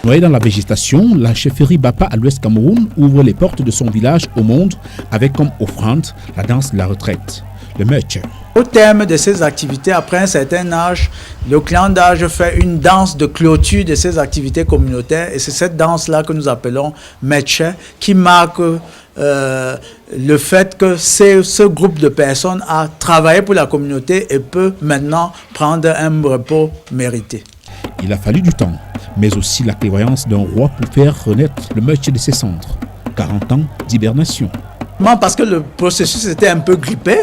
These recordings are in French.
Noyée dans la végétation, la chefferie Bapa à l'Ouest Cameroun ouvre les portes de son village au monde avec comme offrande la danse de la retraite, le meche. Au terme de ces activités, après un certain âge, le clan d'âge fait une danse de clôture de ces activités communautaires et c'est cette danse-là que nous appelons meche qui marque le fait que ce groupe de personnes a travaillé pour la communauté et peut maintenant prendre un repos mérité. Il a fallu du temps, mais aussi la clairvoyance d'un roi pour faire renaître le meche de ses cendres. 40 ans d'hibernation. Parce que le processus était un peu grippé,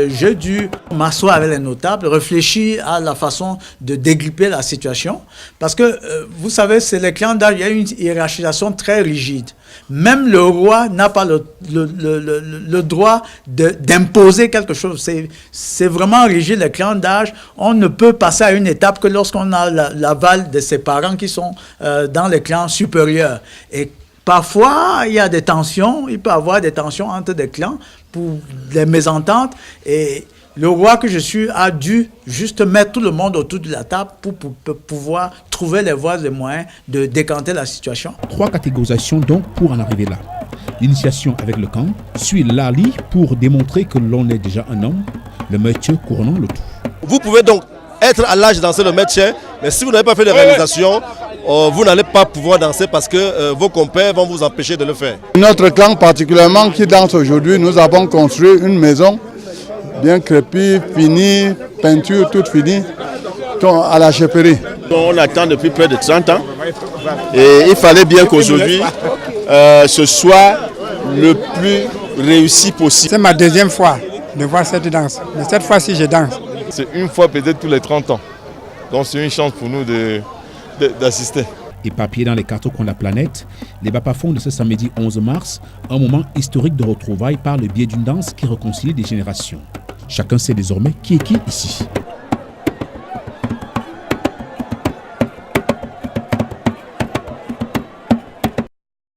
j'ai dû m'asseoir avec les notables, réfléchir à la façon de dégripper la situation. Parce que, vous savez, c'est les clans d'âge, il y a une hiérarchisation très rigide. Même le roi n'a pas le droit d'imposer quelque chose. C'est vraiment rigide, les clans d'âge. On ne peut passer à une étape que lorsqu'on a l'aval de ses parents qui sont dans les clans supérieurs. Et parfois, il y a des tensions, il peut y avoir des tensions entre des clans pour des mésententes. Et le roi que je suis a dû juste mettre tout le monde autour de la table pour pouvoir trouver les voies et moyens de décanter la situation. 3 catégorisations donc pour en arriver là. L'initiation avec le camp, suit l'ali pour démontrer que l'on est déjà un homme, le métier couronnant le tout. Vous pouvez donc être à l'âge de danser le métier, mais si vous n'avez pas fait de réalisation, vous n'allez pas pouvoir danser parce que vos compères vont vous empêcher de le faire. Notre clan particulièrement qui danse aujourd'hui, nous avons construit une maison bien crépie, finie, peinture toute finie, à la chefferie. On attend depuis près de 30 ans et il fallait bien qu'aujourd'hui ce soit le plus réussi possible. C'est ma deuxième fois de voir cette danse, mais cette fois-ci je danse. C'est une fois peut-être tous les 30 ans, donc c'est une chance pour nous d'assister. Éparpillés dans les 4 coins de la planète, les Bapa font de ce samedi 11 mars un moment historique de retrouvailles par le biais d'une danse qui réconcilie des générations. Chacun sait désormais qui est qui ici.